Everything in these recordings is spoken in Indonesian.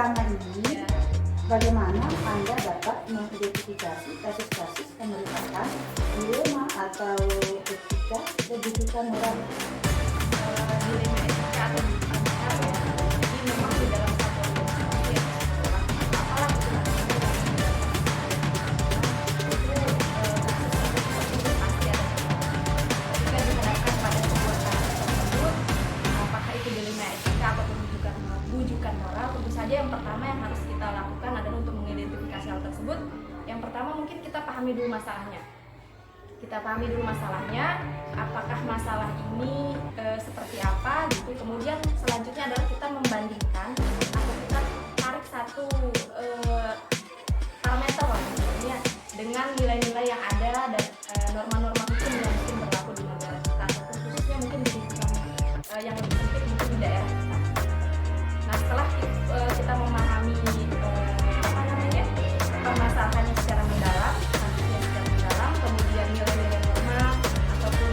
selama ini bagaimana Anda dapat mengidentifikasi kasus-kasus yang merupakan dilema atau etika kedudukan moral? Dilema etika atau kedudukan moral ya. Jadi memang di dalam satu organisasi yang apalah itu namanya itu pasti ada. Ketika dihadapkan pada sebuah kasus tersebut, apakah itu dilema etika atau kedudukan moral, tentu saja yang pertama yang harus kita lakukan adalah untuk mengidentifikasi hal tersebut. Yang pertama mungkin kita pahami dulu masalahnya. Apakah masalah ini seperti apa gitu. Kemudian selanjutnya adalah kita membandingkan atau kita tarik satu parameter lah misalnya dengan nilai-nilai yang ada dan norma-norma hukum yang mungkin berlaku di negara kita ataupun khususnya mungkin di lingkungan yang lebih sempit mungkin di daerah kita. Nah, setelah kita memahami permasalahannya secara mendalam, kemudian nilai-nilai norma ataupun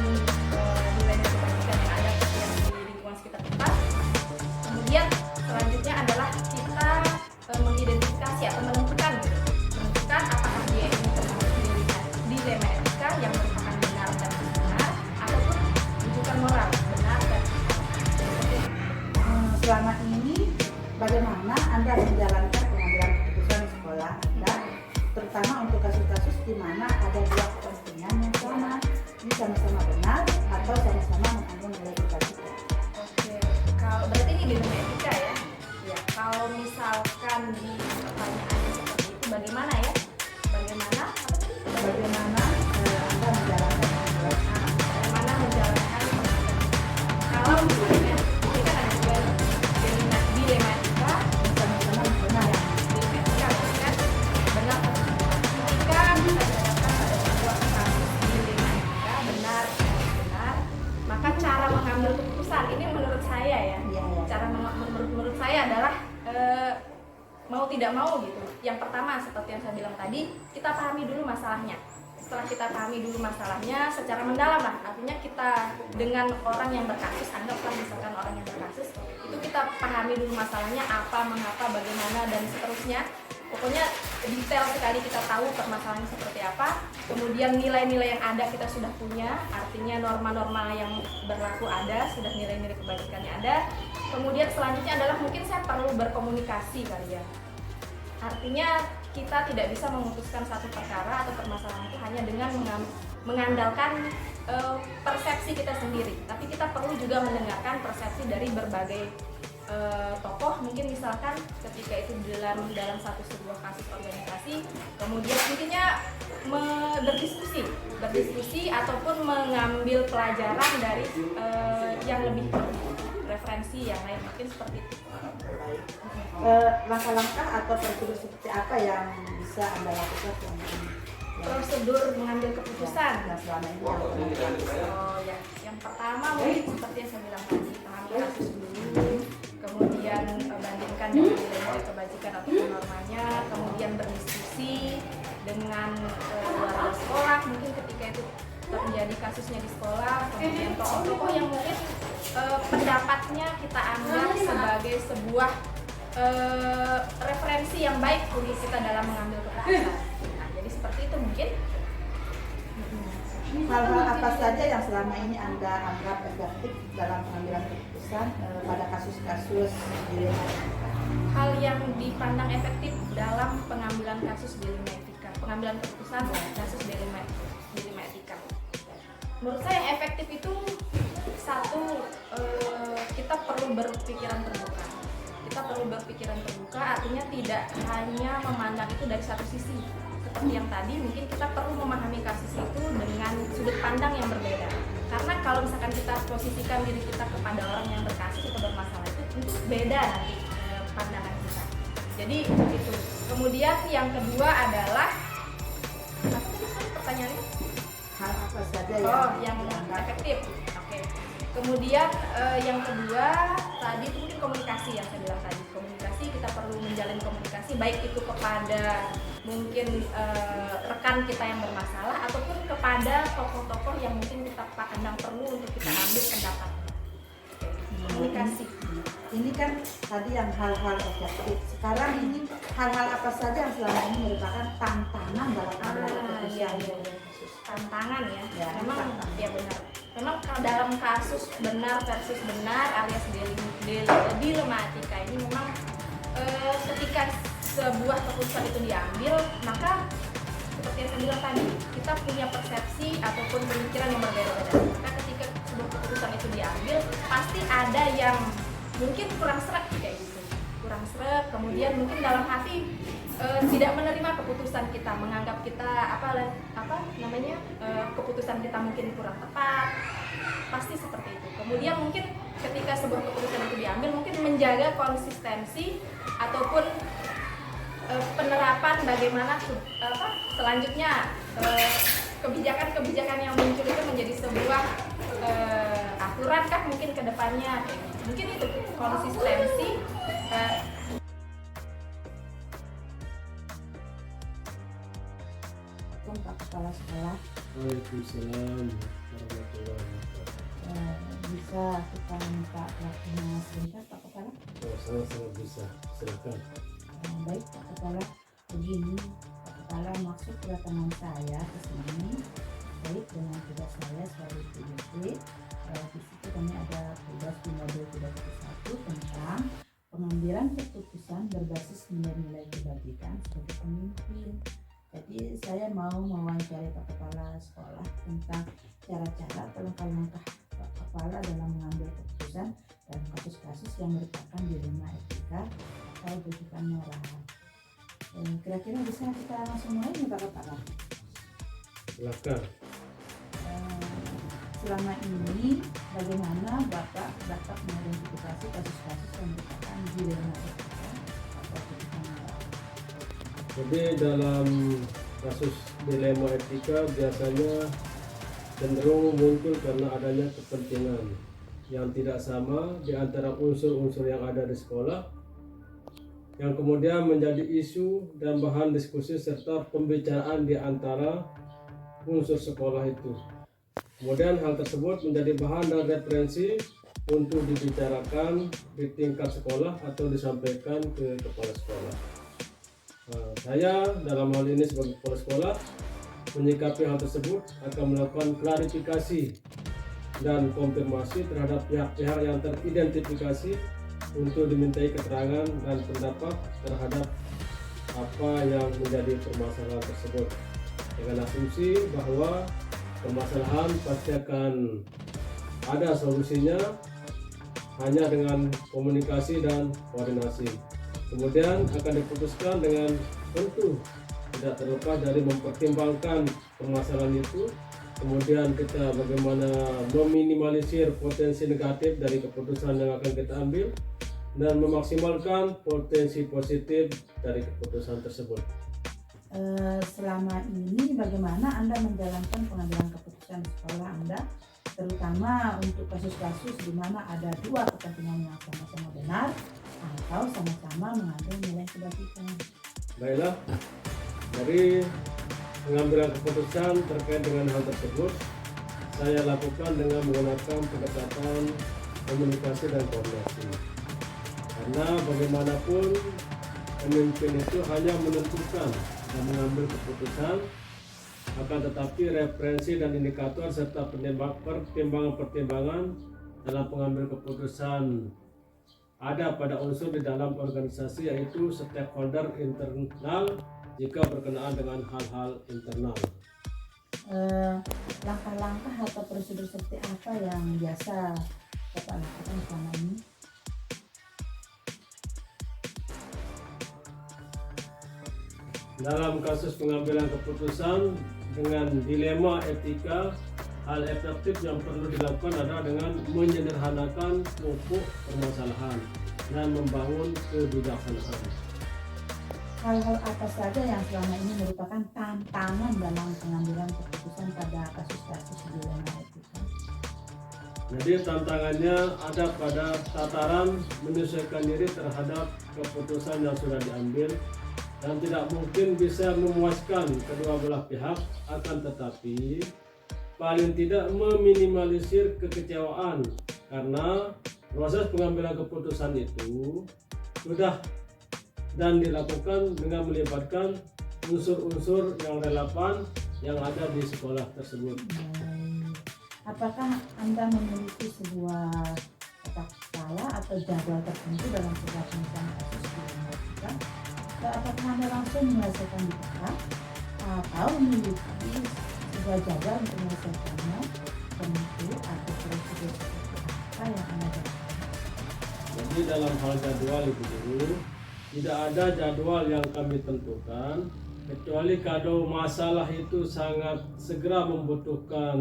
nilai-nilai kebajikan yang ada yang di lingkungan sekitar kita. Kemudian selanjutnya adalah kita mengidentifikasi atau menentukan apakah dia ini termasuk dilema etika yang merupakan benar dan benar ataupun rujukan moral benar dan Selama ini bagaimana Anda menjalankan pengambilan keputusan di sekolah Anda, terutama untuk kasus-kasus di mana ada dua kepentingan yang sama, ini sama-sama benar atau sama-sama mengandung nilai kebajikan? Oke, kalau berarti ini dilema etika ya. Ya, kalau misalkan di pertanyaannya seperti itu, bagaimana ya? Bagaimana? Apa tadi? Bagaimana Anda menjalankan pengambilan? Bagaimana menjalankan pengambilan? Kalau misalnya ini kan ada dua dilema etika, Sama-sama benar. dilema etika kan benar atau tidak. Ketika kita dihadapkan pada sebuah kasus dilema etika benar atau benar, maka cara mengambil keputusan ini menurut saya ya. Iya. Cara menurut saya adalah mau tidak mau gitu. Yang pertama seperti yang saya bilang tadi, kita pahami dulu masalahnya. Setelah kita pahami dulu masalahnya secara mendalam lah, artinya kita dengan orang yang berkasus, anggaplah misalkan orang yang berkasus, itu kita pahami dulu masalahnya apa, mengapa, bagaimana dan seterusnya. Pokoknya detail sekali kita tahu permasalahannya seperti apa. Kemudian nilai-nilai yang ada kita sudah punya, artinya norma-norma yang berlaku ada, sudah nilai-nilai kebajikannya ada. Kemudian selanjutnya adalah mungkin saya perlu berkomunikasi kali ya. Artinya kita tidak bisa memutuskan satu perkara atau permasalahan itu hanya dengan mengandalkan persepsi kita sendiri, tapi kita perlu juga mendengarkan persepsi dari berbagai tokoh. Mungkin misalkan ketika itu dalam sebuah kasus organisasi, kemudian intinya berdiskusi ataupun mengambil pelajaran dari yang lebih referensi yang lain, mungkin seperti itu. Baik. Langkah-langkah atau prosedur seperti apa yang bisa Anda lakukan Prosedur mengambil keputusan. yang selama ini yang Anda lakukan? Oh ya, yang pertama mungkin seperti yang saya bilang tadi, pahami kasus dulu, kemudian bandingkan dengan nilai kebajikan atau normanya, kemudian berdiskusi dengan warga sekolah, mungkin ketika itu terjadi kasusnya di sekolah, kemudian tokoh-tokoh yang mungkin pendapatnya kita anggap sebagai sebuah referensi yang baik untuk kita dalam mengambil keputusan. Nah, jadi seperti itu mungkin. Hal-hal apa saja yang selama ini Anda anggap efektif dalam pengambilan keputusan pada kasus-kasus dilema etika? Hal yang dipandang efektif dalam pengambilan kasus dilema etika, pengambilan keputusan kasus dilema etika. Menurut saya yang efektif itu satu, kita perlu berpikiran terbuka. Artinya tidak hanya memandang itu dari satu sisi. Seperti yang tadi, mungkin kita perlu memahami kasus itu dengan sudut pandang yang berbeda. Karena kalau misalkan kita posisikan diri kita kepada orang yang berkasus atau bermasalah itu tentu beda nanti pandangan kita. Jadi itu. Kemudian yang kedua adalah apa tadi pertanyaannya? Hal apa saja yang efektif. Oke. Kemudian yang kedua tadi itu mungkin komunikasi yang saya bilang tadi. Komunikasi, kita perlu menjalin komunikasi baik itu kepada mungkin rekan kita yang bermasalah ataupun kepada tokoh-tokoh yang mungkin kita pandang perlu untuk kita ambil pendapat. komunikasi. Ini kan tadi yang hal-hal objektif. Sekarang ini hal-hal apa saja yang selama ini merupakan tantangan dalam pengambilan keputusan? Tantangan ya, Ya, memang tantangan. ya benar. Memang kalau dalam kasus benar versus benar alias dilematika ini memang ketika sebuah keputusan itu diambil, maka seperti yang saya bilang tadi, kita punya persepsi ataupun pemikiran yang berbeda-beda. Maka ketika sebuah keputusan itu diambil, pasti ada yang mungkin kurang sreg kayak gitu, kurang sreg. Kemudian mungkin dalam hati tidak menerima keputusan kita, menganggap kita keputusan kita mungkin kurang tepat, pasti seperti itu. Kemudian mungkin ketika sebuah keputusan itu diambil, mungkin menjaga konsistensi ataupun penerapan bagaimana selanjutnya kebijakan-kebijakan yang muncul itu menjadi sebuah aturan kah mungkin ke depannya, mungkin itu konsistensi. Pak Kepala Sekolah, Waalaikumsalam warahmatullahi wabarakatuh. bisa kita minta waktunya sebentar Pak Kepala? Sangat-sangat bisa, silakan. Baik Pak Kepala, begini Pak Kepala, maksud kedatangan saya ke sini baik dengan tugas saya sebagai PDP. Di situ kami ada tugas di modul 31 tentang pengambilan keputusan berbasis nilai-nilai kebajikan sebagai pemimpin. Jadi saya mau mewawancari Pak Kepala Sekolah tentang cara-cara atau langkah-langkah Pak Kepala dalam mengambil keputusan dalam kasus-kasus yang merupakan dilema etika atau rujukan moral. Kira-kira bisa kita langsung mulai nih Pak Kepala? Silakan. Selama ini bagaimana Bapak dapat mengidentifikasi kasus-kasus yang merupakan dilema etika atau rujukan moral? Jadi dalam kasus dilema etika biasanya cenderung muncul karena adanya kepentingan yang tidak sama di antara unsur-unsur yang ada di sekolah, yang kemudian menjadi isu dan bahan diskusi serta pembicaraan di antara unsur sekolah itu. Kemudian hal tersebut menjadi bahan dan referensi untuk dibicarakan di tingkat sekolah atau disampaikan ke kepala sekolah. Saya dalam hal ini sebagai kepala sekolah menyikapi hal tersebut akan melakukan klarifikasi dan konfirmasi terhadap pihak-pihak yang teridentifikasi untuk dimintai keterangan dan pendapat terhadap apa yang menjadi permasalahan tersebut, dengan asumsi bahwa permasalahan pasti akan ada solusinya hanya dengan komunikasi dan koordinasi. Kemudian akan diputuskan dengan tentu tidak terlepas dari mempertimbangkan permasalahan itu. Kemudian kita bagaimana meminimalisir potensi negatif dari keputusan yang akan kita ambil dan memaksimalkan potensi positif dari keputusan tersebut. Selama ini bagaimana Anda menjalankan pengambilan keputusan di sekolah Anda, terutama untuk kasus-kasus di mana ada dua kepentingan yang sama-sama benar atau sama-sama mengambil nilai kebajikan? Baiklah, dari pengambilan keputusan terkait dengan hal tersebut saya lakukan dengan menggunakan pendekatan komunikasi dan koordinasi. Karena bagaimanapun pemimpin itu hanya menentukan dan mengambil keputusan, akan tetapi referensi dan indikator serta pertimbangan-pertimbangan dalam pengambil keputusan ada pada unsur di dalam organisasi, yaitu stakeholder internal jika berkenaan dengan hal-hal internal. Langkah-langkah atau prosedur seperti apa yang biasa Bapak lakukan selama ini? Dalam kasus pengambilan keputusan dengan dilema etika, hal efektif yang perlu dilakukan adalah dengan menyederhanakan pokok permasalahan dan membangun kebijaksanaan. Hal-hal apa saja yang selama ini merupakan tantangan dalam pengambilan keputusan pada kasus-kasus dilema etika? Jadi tantangannya ada pada tataran menyesuaikan diri terhadap keputusan yang sudah diambil dan tidak mungkin bisa memuaskan kedua belah pihak, akan tetapi paling tidak meminimalisir kekecewaan karena proses pengambilan keputusan itu sudah dan dilakukan dengan melibatkan unsur-unsur yang relevan yang ada di sekolah tersebut. Apakah Anda memiliki sebuah kotak skala atau jadwal tertentu dalam sebuah penyelesaian kasus di Etika? Dan apakah Anda langsung menyelesaikan di tempat atau memiliki sebuah jadwal untuk menyelesaikannya tentu atau prosedur apa yang Anda lakukan? Jadi dalam hal jadwal itu dulu, tidak ada jadwal yang kami tentukan kecuali kalau masalah itu sangat segera membutuhkan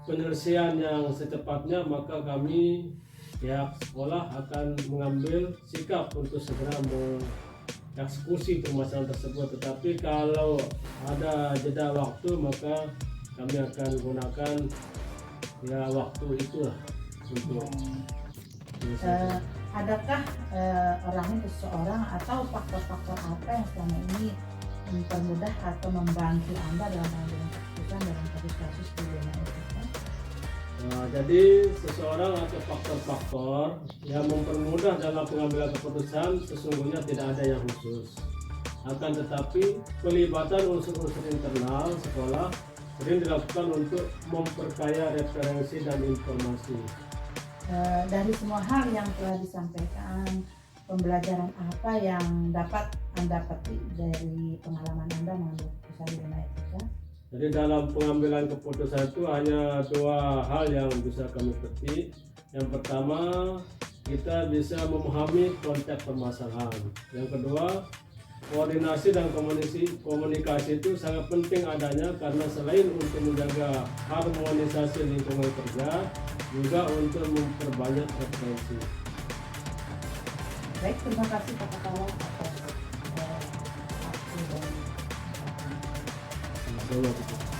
penyelesaian yang secepatnya, maka kami pihak sekolah akan mengambil sikap untuk segera mengeksekusi permasalahan tersebut. Tetapi kalau ada jeda waktu, maka kami akan gunakan ya waktu itulah untuk menyelesaikan. Adakah orangnya seseorang atau faktor-faktor apa yang selama ini mempermudah atau membantu Anda dalam pengambilan keputusan dalam kasus-kasus di dunia etika? Nah, jadi seseorang atau faktor-faktor yang mempermudah dalam pengambilan keputusan sesungguhnya tidak ada yang khusus. Akan tetapi pelibatan unsur-unsur internal sekolah sering dilakukan untuk memperkaya referensi dan informasi. Dari semua hal yang telah disampaikan, pembelajaran apa yang dapat Anda petik dari pengalaman Anda mengambil keputusan di dunia etika? Jadi dalam pengambilan keputusan itu hanya dua hal yang bisa kami petik. Yang pertama, kita bisa memahami konteks permasalahan. Yang kedua, koordinasi dan komunikasi itu sangat penting adanya karena selain untuk menjaga harmonisasi lingkungan kerja, juga untuk memperbanyak referensi. Baik, terima kasih Pak Kepala atas waktu dan Terima kasih.